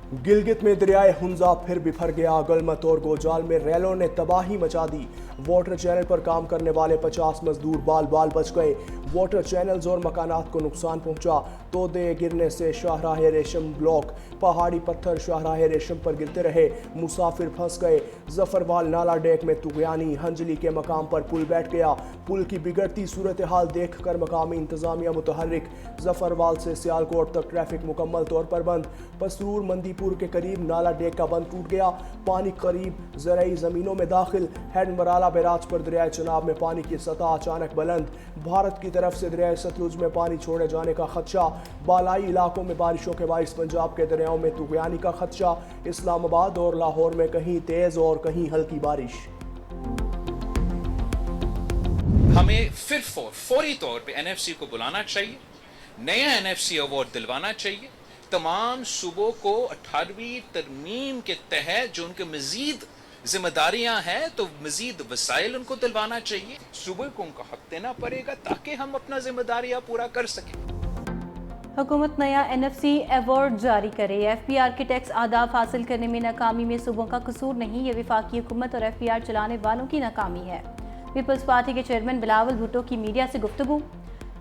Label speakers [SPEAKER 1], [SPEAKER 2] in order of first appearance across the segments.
[SPEAKER 1] गिलगित में दरियाए हुंजा फिर बिफर गया। गलमत और गोजाल में रेलों ने तबाही मचा दी। वाटर चैनल पर काम करने वाले 50 मजदूर बाल बाल बच गए। वाटर चैनल्स और मकानात को नुकसान पहुंचा। तोदे गिरने से शाहराह रेशम ब्लॉक, पहाड़ी पत्थर शाहराह रेशम पर गिरते रहे। मुसाफिर फंस गए। जफरवाल नाला डेक में तुगयानी। हंजली के मकाम पर पुल बैठ गया। पुल की बिगड़ती सूरत हाल देख कर मकामी इंतजामिया मुतहर्रिक। जफरवाल से सियालकोट तक ट्रैफिक मुकम्मल तौर पर बंद। पसरूर मंदीपुर के करीब नाला डेक का बंद टूट गया। पानी करीब ज़रई ज़मीनों में दाखिल। हैड मराला बैराज पर दरियाए चनाब में पानी की सतह अचानक बुलंद। भारत की तरफ से दरियाए सतलुज में पानी छोड़े जाने का खदशा। बालाई इलाकों में बारिशों के बाइस पंजाब के दरियाओं में तुगयानी का खदशा। इस्लामाबाद और लाहौर में कहीं तेज और कहीं हल्की बारिश।
[SPEAKER 2] हमें फिर फौरी तौर पे एनएफसी को बुलाना चाहिए, नया एनएफसी अवार्ड दिलवाना चाहिए। तमाम सूबों को 18वीं तरमीम के तहत जो उनके मजीद जिम्मेदारियां हैं तो मजीद वसाइल उनको दिलवाना चाहिए। सूबे को उनका हक देना पड़ेगा ताकि हम अपना जिम्मेदारियां पूरा कर सकें।
[SPEAKER 3] हुकूमत नया एनएफसी अवार्ड जारी करे। एफपीआर के टैक्स आदाब हासिल करने में नाकामी में सूबों का कसूर नहीं, ये वफाकी हुकूमत और एफपीआर चलाने वालों की नाकामी है। पीपल्स पार्टी के चेयरमैन बिलावल भुट्टो की मीडिया से गुफ्तगू।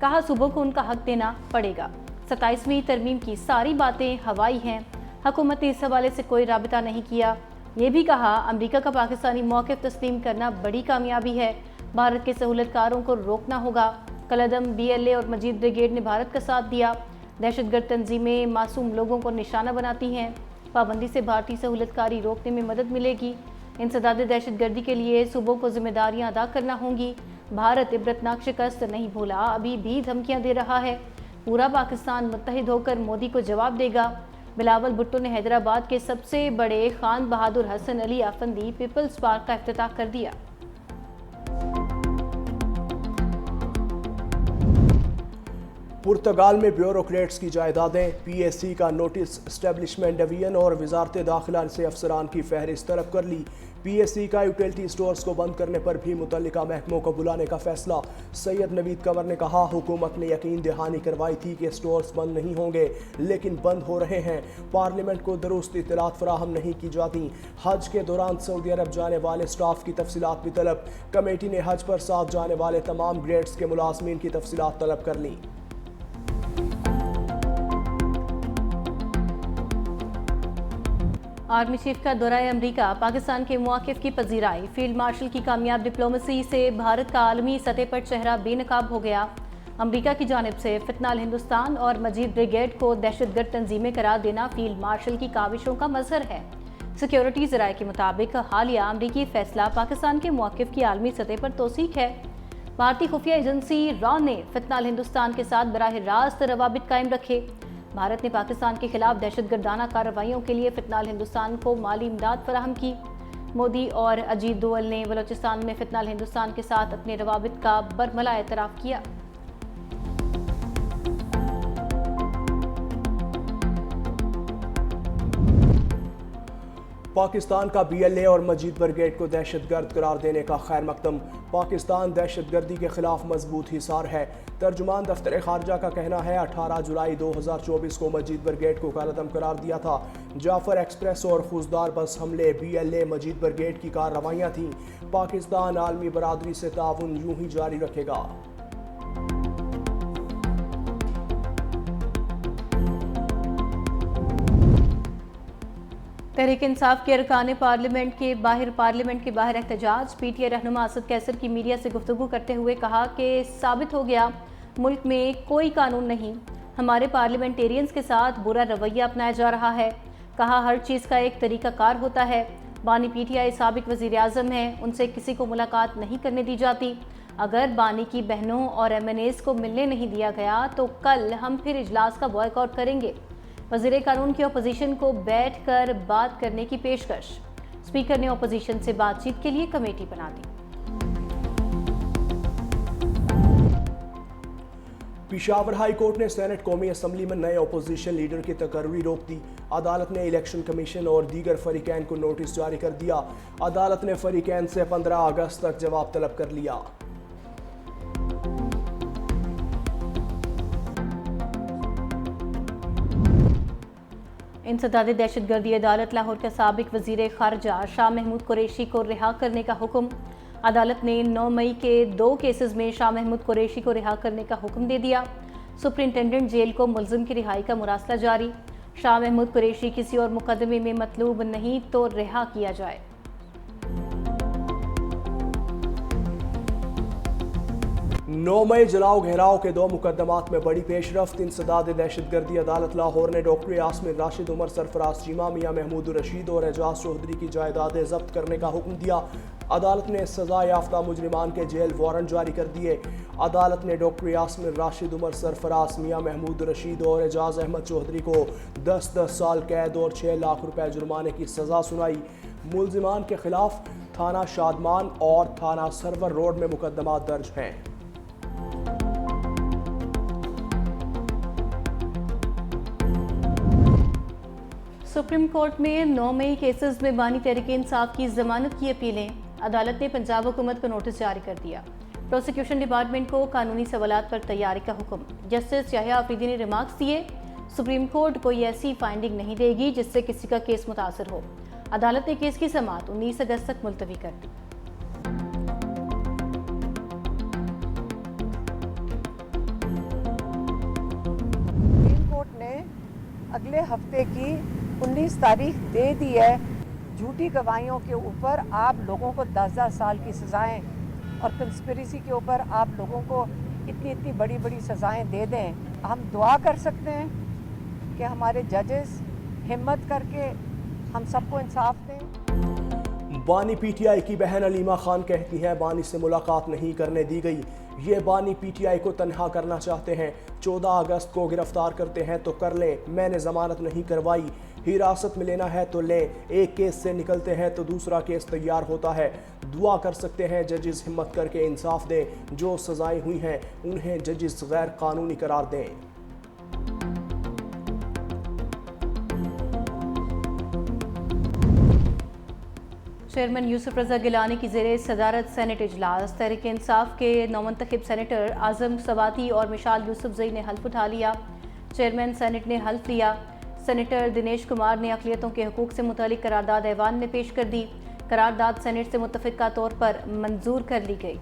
[SPEAKER 3] कहा सूबों को उनका हक देना पड़ेगा। 27वीं तरमीम की सारी बातें हवाई हैं। हुकूमत ने इस हवाले से कोई राबिता नहीं किया। ये भी कहा अमरीका का पाकिस्तानी मौक़िफ़ तस्लीम करना बड़ी कामयाबी है। भारत के सहूलतकारों को रोकना होगा। कलदम, BLA और मजीद ब्रिगेड ने भारत का साथ दिया। दहशतगर्द तंजीमें मासूम लोगों को निशाना बनाती हैं। पाबंदी से भारतीय सहूलतकारी रोकने में मदद मिलेगी। इंसदाद दहशतगर्दी के लिए सूबों को जिम्मेदारियां अदा करना होंगी। भारत इबरतनाक शिकस्त नहीं भूला, अभी भी धमकियां दे रहा है। पूरा पाकिस्तान मुत्तहिद होकर मोदी को जवाब देगा। बिलावल भुट्टो ने हैदराबाद के सबसे बड़े खान बहादुर हसन अली आफंदी पीपल्स पार्क का इफ्तिताह कर दिया।
[SPEAKER 1] पुर्तगाल में ब्यूरोक्रेट्स की जायदादें। PSC का नोटिस एस्टेब्लिशमेंट डिवीजन और वजारत दाखिला से अफसरान की फहरिस्त तलब कर ली। PSC का यूटिलिटी स्टोर्स को बंद करने पर भी मुतल्लिका महकमों को बुलाने का फैसला। सैयद नवीद कंवर ने कहा हुकूमत ने यकीन दहानी करवाई थी कि स्टोर्स बंद नहीं होंगे, लेकिन बंद हो रहे हैं। पार्लियामेंट को दुरुस्त इत्तलात फराहम नहीं की जाती। हज के दौरान सऊदी अरब जाने वाले स्टाफ की तफसीलात भी तलब। कमेटी ने हज पर साथ जाने वाले तमाम ग्रेड्स के मुलाजमीन की तफसीलात तलब कर ली।
[SPEAKER 3] आर्मी चीफ का दौरा अमरीका, पाकिस्तान के मौक़िफ़ की पजीराई। फील्ड मार्शल की कामयाब डिप्लोमेसी से भारत का आलमी सतह पर चेहरा बेनकाब हो गया। अमरीका की जानिब से फितनाल हिंदुस्तान और मजीद ब्रिगेड को दहशतगर्द तंजीमें करार देना फील्ड मार्शल की काविशों का मजहर है। सिक्योरिटी ज़राए के मुताबिक हालिया अमरीकी फैसला पाकिस्तान के मौक़िफ़ की आलमी सतह पर तौसीक है। भारतीय खुफिया एजेंसी रॉ ने फितनाल हिंदुस्तान के साथ बराह रास्त रवाबित कायम रखे। भारत ने पाकिस्तान के खिलाफ दहशतगर्दाना कार्रवाइयों के लिए फितनाल हिंदुस्तान को माली इमदाद फराहम की। मोदी और अजीत दोवल ने बलोचिस्तान में फितनाल हिंदुस्तान के साथ अपने रवाबित का बरमला एतराफ़ किया।
[SPEAKER 1] पाकिस्तान का BLA और मजीद ब्रिगेड को दहशतगर्द करार देने का खैर मकदम। पाकिस्तान दहशतगर्दी के खिलाफ मजबूत हिसार है। तर्जुमान दफ्तर खारजा का कहना है 18 जुलाई 2024 को मजीद ब्रिगेड को कालअदम करार दिया था। जाफर एक्सप्रेस और खुजदार बस हमले BLA मजीद ब्रिगेड की कार्रवाइयाँ थीं। पाकिस्तान आलमी बरादरी से ताउन यूं ही जारी रखेगा।
[SPEAKER 3] तहरीक इंसाफ के अरकान पार्लियामेंट के बाहर एहतजाज। PTI रहनुमा असद कैसर की मीडिया से गुफ्तगू करते हुए कहा कि साबित हो गया मुल्क में कोई कानून नहीं, हमारे पार्लियामेंटेरियंस के साथ बुरा रवैया अपनाया जा रहा है। कहा हर चीज़ का एक तरीक़ाकार होता है। बानी PTI साबिक वज़ीर आज़म हैं, उनसे किसी को मुलाकात नहीं करने दी जाती। अगर बानी की बहनों और MNAs को मिलने नहीं दिया गया तो कल हम फिर इजलास का बॉयकॉट करेंगे। वज़ीर कानून की अपोजिशन को बैठ कर बात करने की पेशकश। स्पीकर ने अपोजिशन से बातचीत के लिए कमेटी बना दी।
[SPEAKER 1] पेशावर हाई कोर्ट ने सेनेट कौमी असम्बली में नए अपोजिशन लीडर की तकर्री रोक दी। अदालत ने इलेक्शन कमीशन और दीगर फरीकैन को नोटिस जारी कर दिया। अदालत ने फरीकैन से 15 अगस्त तक जवाब तलब कर लिया।
[SPEAKER 3] इंसदाद दहशत गर्दी अदालत लाहौर के साबिक वजीर खारजा शाह महमूद कुरैशी को रिहा करने का हुक्म। अदालत ने 9 मई के 2 केसेस में शाह महमूद कुरैशी को रिहा करने का हुक्म दे दिया। सुप्रिंटेंडेंट जेल को मुलजिम की रिहाई का मुरासला जारी। शाह महमूद कुरैशी किसी और मुकदमे में मतलूब नहीं तो रिहा किया जाए।
[SPEAKER 1] 9 मई जलाओ घेराव के 2 मुकदमात में बड़ी पेशरफ्त। इंसदाद दहशतगर्दी अदालत लाहौर ने डॉक्टर यास्मिन राशिद, उमर सरफराज चीमा, मियां महमूद रशीद और एजाज चौधरी की जायदादें जब्त करने का हुक्म दिया। अदालत ने सजा याफ्ता मुजरिमान के जेल वारंट जारी कर दिए। अदालत ने डॉक्टर यास्मिन राशिद, उमर सरफराज, मियां महमूद रशीद और एजाज अहमद चौधरी को 10-10 साल कैद और 6 लाख रुपए जुर्माने की सजा सुनाई। मुलजिमान के खिलाफ थाना शादमान और थाना सरवर रोड में मुकदमा दर्ज हैं।
[SPEAKER 3] सुप्रीम कोर्ट में 9 मई केसेस में बानी तहरीक इंसाफ की जमानत की अपीलें। अदालत ने पंजाब हुकूमत को नोटिस जारी कर दिया। प्रोसिक्यूशन डिपार्टमेंट को कानूनी सवालात पर तैयारी का हुक्म। जस्टिस याहिया आफरीदी ने रिमार्क्स दिए, सुप्रीम कोर्ट कोई ऐसी फाइंडिंग नहीं देगी जिससे किसी का केस मुतासर हो। अदालत ने केस की समाअत 19 अगस्त तक मुलतवी कर दी।
[SPEAKER 4] सुप्रीम कोर्ट ने अगले हफ्ते की 19 तारीख दे दी है। झूठी गवाहियों के ऊपर आप लोगों को 10-10 साल की सज़ाएं और कंस्पिरेसी के ऊपर आप लोगों को इतनी बड़ी बड़ी सज़ाएं दे दें। हम दुआ कर सकते हैं कि हमारे जजेस हिम्मत करके हम सबको इंसाफ दें।
[SPEAKER 1] बानी पीटीआई की बहन अलीमा खान कहती हैं बानी से मुलाकात नहीं करने दी गई। ये बानी पीटीआई को तन्हा करना चाहते हैं। 14 अगस्त को गिरफ्तार करते हैं तो कर लें, मैंने जमानत नहीं करवाई। हिरासत में लेना है तो लें, एक केस से निकलते हैं तो दूसरा केस तैयार होता है। दुआ कर सकते हैं जजेस हिम्मत करके इंसाफ दें। जो सजाएं हुई हैं उन्हें जजेस गैर कानूनी करार दें।
[SPEAKER 3] चेयरमैन यूसुफ रजा गिलानी की ज़ेरे सदारत सेनेट इजलास। तहरीक इंसाफ के नौमंतखब सेनेटर आज़म सवाती और मिशाल यूसुफजई ने हल्फ उठा लिया। चेयरमैन सेनेट ने हल्फ लिया। सेनेटर दिनेश कुमार ने अक़लियतों के हकूक़ से मुतालिक करारदाद ऐवान ने पेश कर दी। करारदाद सेनेट से मुत्तफ़िक़ा तौर पर मंजूर कर ली गई।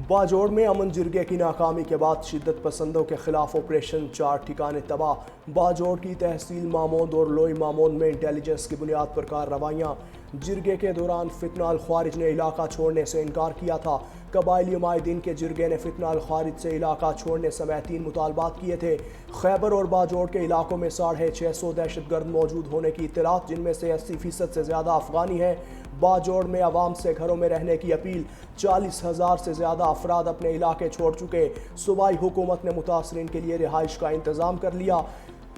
[SPEAKER 1] बाजोड़ में अमन जिरगे की नाकामी के बाद शिद्दत पसंदों के खिलाफ ऑपरेशन 4 ठिकाने तबाह। बाजोड़ की तहसील मामोद और लोई मामोद में इंटेलिजेंस की बुनियाद पर कार्रवाइयाँ। जिरगे के दौरान फितना अल खारिज ने इलाका छोड़ने से इनकार किया था। कबायली माहिदीन के जिरगे ने फितना अल खारिज से इलाका छोड़ने समेत 3 मुतालबात किए थे। खैबर और बाजोड़ के इलाकों में 650 दहशतगर्द मौजूद होने की इत्तलात, जिनमें से 80% से ज़्यादा अफगानी हैं। बाजोड़ में आवाम से घरों में रहने की अपील। 40,000 से ज़्यादा अफराद अपने इलाके छोड़ चुके। सूबाई हुकूमत ने मुतासरीन के लिए रिहाइश का इंतज़ाम कर लिया।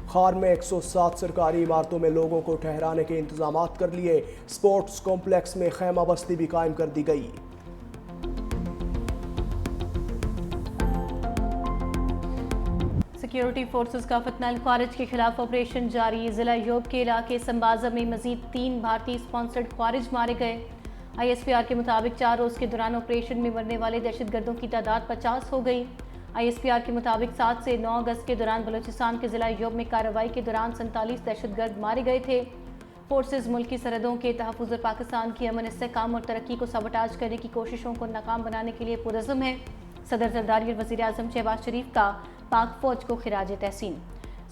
[SPEAKER 1] खार में 107 सरकारी इमारतों में लोगों को ठहराने के इंतजाम कर लिए। स्पोर्ट्स कॉम्प्लेक्स में खैमा बस्ती भी कायम कर दी गई।
[SPEAKER 3] सिक्योरिटी फोर्सेस का फितना अल खारिज के खिलाफ ऑपरेशन जारी। जिला योब के इलाके संबाजा में मजीद 3 भारतीय स्पॉन्सर्ड खारिज मारे गए। ISPR के मुताबिक 4 रोज़ के दौरान ऑपरेशन में मरने वाले दहशतगर्दों की तादाद 50 हो गई। ISPR के मुताबिक 7 से 9 अगस्त के दौरान बलूचिस्तान के जिला योब में कार्रवाई के दौरान 47 दहशतगर्द मारे गए थे। फोर्सेज मुल्क की सरहदों के तहफ़्फ़ुज़ और पाकिस्तान की अमन, इस्तेहकाम और तरक्की को सबटाज करने की कोशिशों को नाकाम बनाने के लिए पुरज़्म है। सदर ज़रदारी और वज़ीर आज़म शहबाज शरीफ का पाक फ़ौज को खिराज तहसीन।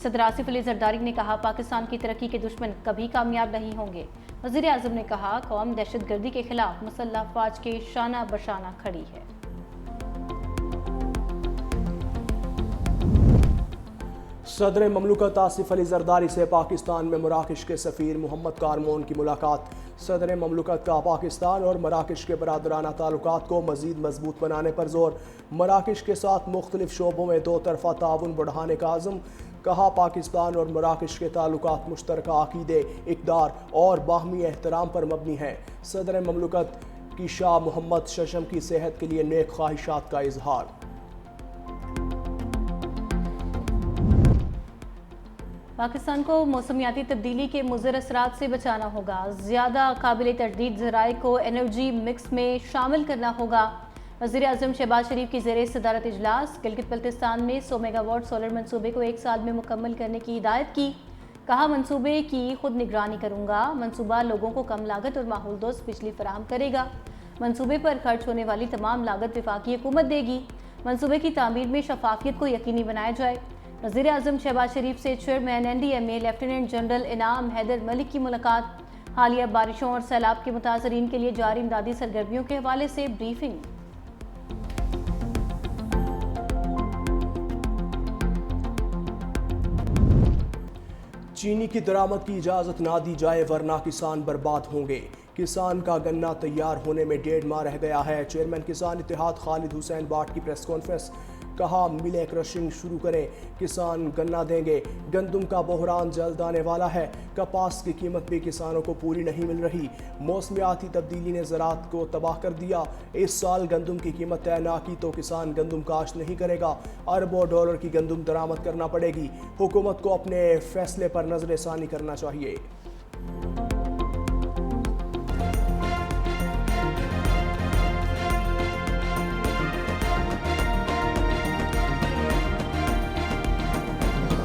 [SPEAKER 3] सदर आसिफ अली ज़रदारी ने कहा, पाकिस्तान की तरक्की के दुश्मन कभी कामयाब नहीं होंगे। वज़ीर आज़म ने कहा, कौम दहशतगर्दी के खिलाफ मुसल्लह फ़ौज के शाना बशाना खड़ी है।
[SPEAKER 1] सदर ममलकत आसिफ अली जरदारी से पाकिस्तान में मराकश के सफ़ीर मोहम्मद कारमोन की मुलाकात। सदर ममलकत का पाकिस्तान और मराकश के बरादराना ताल्लुकात को मज़ीद मजबूत बनाने पर जोर। मराकश के साथ मुख्तलिफ शोबों में 2 तरफ़ा ताउन बढ़ाने का आज़म। कहा, पाकिस्तान और मराकश के ताल्लुकात मुश्तरका अक़ीदे, इक़दार और बाहमी एहतराम पर मबनी हैं। सदर ममलकत की शाह मोहम्मद शशम की सेहत के लिए नेक ख्वाहिशात का इजहार।
[SPEAKER 3] पाकिस्तान को मौसमियाती तब्दीली के मुज़र असरात से बचाना होगा। ज़्यादा काबिल तजदीद ज़राए को एनर्जी मिक्स में शामिल करना होगा। वज़ीर आज़म शहबाज शरीफ की ज़ेरे सदारत इजलास। गिलगित बल्तिस्तान में 100 मेगावाट सोलर मंसूबे को 1 साल में मुकम्मल करने की हिदायत की। कहा, मंसूबे की खुद निगरानी करूंगा। मंसूबा लोगों को कम लागत और माहौल दोस्त बिजली फराहम करेगा। मंसूबे पर खर्च होने वाली तमाम लागत वफाकी हुकूमत देगी। मंसूबे की तामीर में शफाफियत को यकीनी बनाया जाए। वज़ीर आज़म शहबाज शरीफ से चेयरमैन NDMA लेफ्टिनेंट जनरल इनाम हैदर मलिक की मुलाकात। हालिया बारिशों और सैलाब के मुतासरीन के लिए जारी इमदादी सरगर्मियों के हवाले से ब्रीफिंग।
[SPEAKER 1] चीनी की दरामद की इजाज़त ना दी जाए वरना किसान बर्बाद होंगे। किसान का गन्ना तैयार होने में 1.5 माह रह गया है। चेयरमैन किसान इत्तेहाद खालिद हुसैन बाट की प्रेस कॉन्फ्रेंस। कहा, मिलें क्रशिंग शुरू करें, किसान गन्ना देंगे। गंदम का बहरान जल्द आने वाला है। कपास की कीमत भी किसानों को पूरी नहीं मिल रही। मौसमियाती तब्दीली ने ज़राअत को तबाह कर दिया। इस साल गंदम की कीमत तय ना की तो किसान गंदम काश्त नहीं करेगा। अरबों डॉलर की गंदम दरामद करना पड़ेगी। हुकूमत को अपने फैसले पर नजर सानी करना चाहिए।